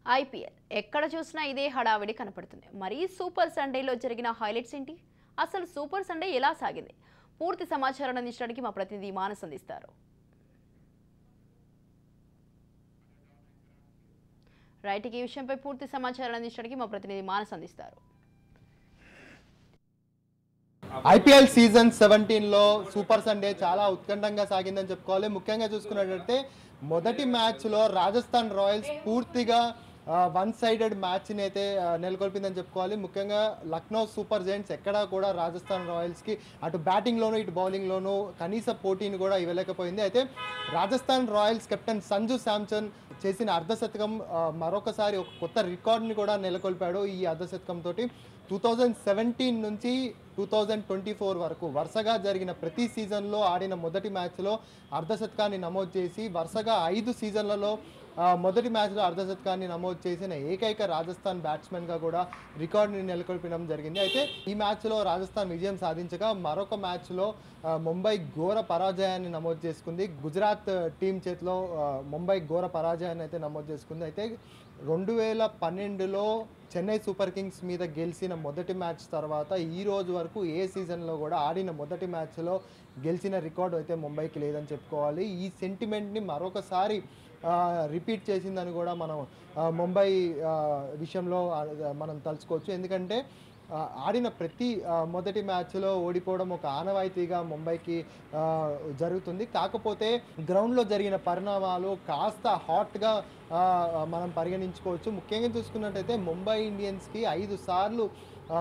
IPL ఎక్కడ చూసినా ఇదే హడావిడి కనపడుతుంది. మరి సూపర్ సండేలో జరిగిన హైలైట్స్ ఏంటి? అసలు సూపర్ సండే ఎలా సాగింది? పూర్తి సమాచారాన్ని అందించడానికి మా ప్రతినిధి మానస్ అందిస్తారు. రైట్, ఈ విషయంపై పూర్తి సమాచారాన్ని అందించడానికి మా ప్రతినిధి మానస్ అందిస్తారు. ఐపీఎల్ సీజన్ 17లో సూపర్ సండే చాలా ఉత్కంఠంగా సాగిందని చెప్పుకోవాలి. ముఖ్యంగా చూసుకున్నట్లయితే మొదటి మ్యాచ్లో రాజస్థాన్ రాయల్స్ పూర్తిగా వన్ సైడెడ్ మ్యాచ్ని అయితే నెలకొల్పిందని చెప్పుకోవాలి. ముఖ్యంగా లక్నో సూపర్ జైంట్స్ ఎక్కడా కూడా రాజస్థాన్ రాయల్స్కి అటు బ్యాటింగ్లోనూ ఇటు బౌలింగ్లోనూ కనీస పోటీని కూడా ఇవ్వలేకపోయింది. అయితే రాజస్థాన్ రాయల్స్ కెప్టెన్ సంజు శాంసన్ చేసిన అర్ధశతకం మరొకసారి ఒక కొత్త రికార్డుని కూడా నెలకొల్పాడు. ఈ అర్ధశతకంతో 2017 నుంచి 2024 వరకు వరుసగా జరిగిన ప్రతి సీజన్లో ఆడిన మొదటి మ్యాచ్లో అర్ధశతకాన్ని నమోదు చేసి వరుసగా 5 సీజన్లలో మొదటి మ్యాచ్లో అర్ధశతకాన్ని నమోదు చేసిన ఏకైక రాజస్థాన్ బ్యాట్స్మెన్గా కూడా రికార్డుని నెలకొల్పడం జరిగింది. అయితే ఈ మ్యాచ్లో రాజస్థాన్ విజయం సాధించగా మరొక మ్యాచ్లో ముంబై ఘోర పరాజయాన్ని నమోదు చేసుకుంది. గుజరాత్ టీం చేతిలో ముంబై ఘోర పరాజయాన్ని అయితే నమోదు చేసుకుంది. అయితే 2012లో చెన్నై సూపర్ కింగ్స్ మీద గెలిచిన మొదటి మ్యాచ్ తర్వాత ఈ రోజు వరకు ఏ సీజన్లో కూడా ఆడిన మొదటి మ్యాచ్లో గెలిచిన రికార్డు అయితే ముంబైకి లేదని చెప్పుకోవాలి. ఈ సెంటిమెంట్ని మరొకసారి రిపీట్ చేసిందని కూడా మనం ముంబై విషయంలో మనం తలుచుకోవచ్చు. ఎందుకంటే ఆడిన ప్రతి మొదటి మ్యాచ్లో ఓడిపోవడం ఒక ఆనవాయితీగా ముంబైకి జరుగుతుంది. కాకపోతే గ్రౌండ్లో జరిగిన పరిణామాలు కాస్త హాట్గా మనం పరిగణించుకోవచ్చు. ముఖ్యంగా చూసుకున్నట్టయితే ముంబై ఇండియన్స్కి 5 సార్లు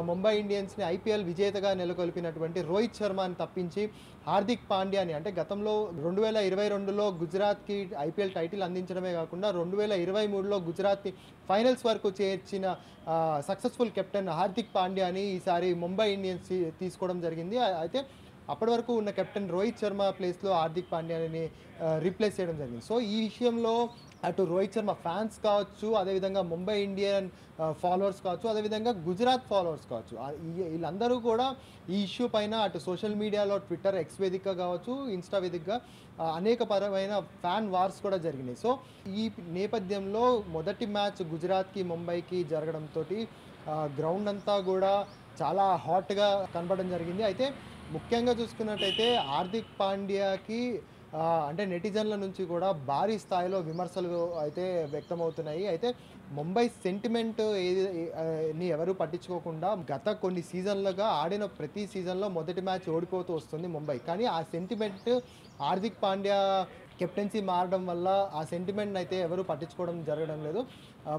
ముంబై ఇండియన్స్ని ఐపీఎల్ విజేతగా నెలకొల్పినటువంటి రోహిత్ శర్మని తప్పించి హార్దిక్ పాండ్యాని, అంటే గతంలో 2022లో గుజరాత్కి ఐపీఎల్ టైటిల్ అందించడమే కాకుండా 2023లో గుజరాత్ని ఫైనల్స్ వరకు చేర్చిన సక్సెస్ఫుల్ కెప్టెన్ హార్దిక్ పాండ్యాని ఈసారి ముంబై ఇండియన్స్ తీసుకోవడం జరిగింది. అయితే అప్పటి వరకు ఉన్న కెప్టెన్ రోహిత్ శర్మ ప్లేస్లో హార్దిక్ పాండ్యాని రీప్లేస్ చేయడం జరిగింది. సో ఈ విషయంలో అటు రోహిత్ శర్మ ఫ్యాన్స్ కావచ్చు, అదేవిధంగా ముంబై ఇండియన్ ఫాలోవర్స్ కావచ్చు, అదేవిధంగా గుజరాత్ ఫాలోవర్స్ కావచ్చు, వీళ్ళందరూ కూడా ఈ ఇష్యూ పైన అటు సోషల్ మీడియాలో ట్విట్టర్ ఎక్స్ వేదికగా కావచ్చు, ఇన్స్టా వేదికగా అనేక పరమైన ఫ్యాన్ వార్స్ కూడా జరిగినాయి. సో ఈ నేపథ్యంలో మొదటి మ్యాచ్ గుజరాత్కి ముంబైకి జరగడంతో గ్రౌండ్ అంతా కూడా చాలా హాట్గా కనబడడం జరిగింది. అయితే ముఖ్యంగా చూసుకున్నట్టయితే హార్దిక్ పాండ్యాకి అంటే నెటిజన్ల నుంచి కూడా భారీ స్థాయిలో విమర్శలు అయితే వ్యక్తమవుతున్నాయి. అయితే ముంబై సెంటిమెంట్ ని ఎవరు పట్టించుకోకుండా గత కొన్ని సీజన్లుగా ఆడిన ప్రతి సీజన్లో మొదటి మ్యాచ్ ఓడిపోతూ వస్తుంది ముంబై. కానీ ఆ సెంటిమెంట్ హార్దిక్ పాండ్యా కెప్టెన్సీ మారడం వల్ల ఆ సెంటిమెంట్ అయితే ఎవరు పట్టించుకోవడం జరగడం లేదు.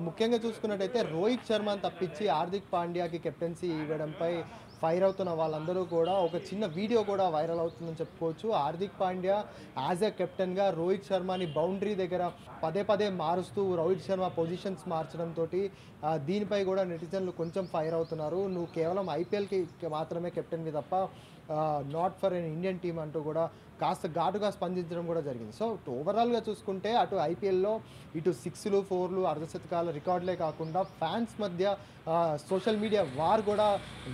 ముఖ్యంగా చూసుకున్నట్టయితే రోహిత్ శర్మని తప్పించి హార్దిక్ పాండ్యాకి కెప్టెన్సీ ఇవ్వడంపై ఫైర్ అవుతున్న వాళ్ళందరూ కూడా ఒక చిన్న వీడియో కూడా వైరల్ అవుతుందని చెప్పుకోవచ్చు. హార్దిక్ పాండ్యా యాజ్ ఎ కెప్టెన్గా రోహిత్ శర్మని బౌండరీ దగ్గర పదే పదే మారుస్తూ రోహిత్ శర్మ పొజిషన్స్ మార్చడంతో దీనిపై కూడా నెటిజన్లు కొంచెం ఫైర్ అవుతున్నారు. నువ్వు కేవలం ఐపీఎల్కి మాత్రమే కెప్టెన్వి తప్ప not for an Indian team అంటూ కూడా కాస్త ఘాటుగా స్పందించడం కూడా జరిగింది. సో ఓవరాల్గా చూసుకుంటే అటు ఐపీఎల్లో ఇటు 6లు 4లు అర్ధశతకాల రికార్డులే కాకుండా ఫ్యాన్స్ మధ్య సోషల్ మీడియా వార్ కూడా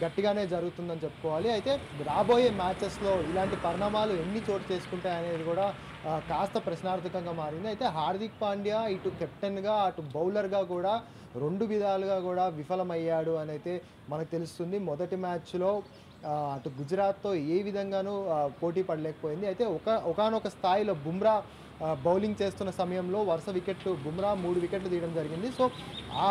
గట్టిగానే జరుగుతుందని చెప్పుకోవాలి. అయితే రాబోయే మ్యాచెస్లో ఇలాంటి పరిణామాలు ఎన్ని చోటు చేసుకుంటాయనేది కూడా కాస్త ప్రశ్నార్థకంగా మారింది. అయితే హార్దిక్ పాండ్యా ఇటు కెప్టెన్గా అటు బౌలర్గా కూడా 2 విధాలుగా కూడా విఫలమయ్యాడు అని అయితే మనకు తెలుస్తుంది. మొదటి మ్యాచ్లో అటు గుజరాత్తో ఏ విధంగానూ పోటీ పడలేకపోయింది. అయితే ఒకానొక స్థాయిలో బుమ్రా బౌలింగ్ చేస్తున్న సమయంలో వరుస వికెట్లు బుమ్రా 3 వికెట్లు తీయడం జరిగింది. సో ఆ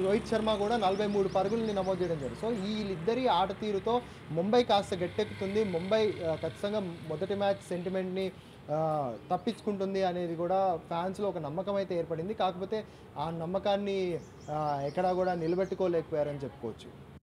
రోహిత్ శర్మ కూడా 43 పరుగుల్ని నమోదు చేయడం జరిగింది. సో వీళ్ళిద్దరి ఆట తీరుతో ముంబై కాస్త గట్టెక్కుతుంది. ముంబై ఖచ్చితంగా మొదటి మ్యాచ్ సెంటిమెంట్ని తప్పించుకుంటుంది అనేది కూడా ఫ్యాన్స్లో ఒక నమ్మకం అయితే ఏర్పడింది. కాకపోతే ఆ నమ్మకాన్ని ఎక్కడా కూడా నిలబెట్టుకోలేకపోయారని చెప్పుకోవచ్చు.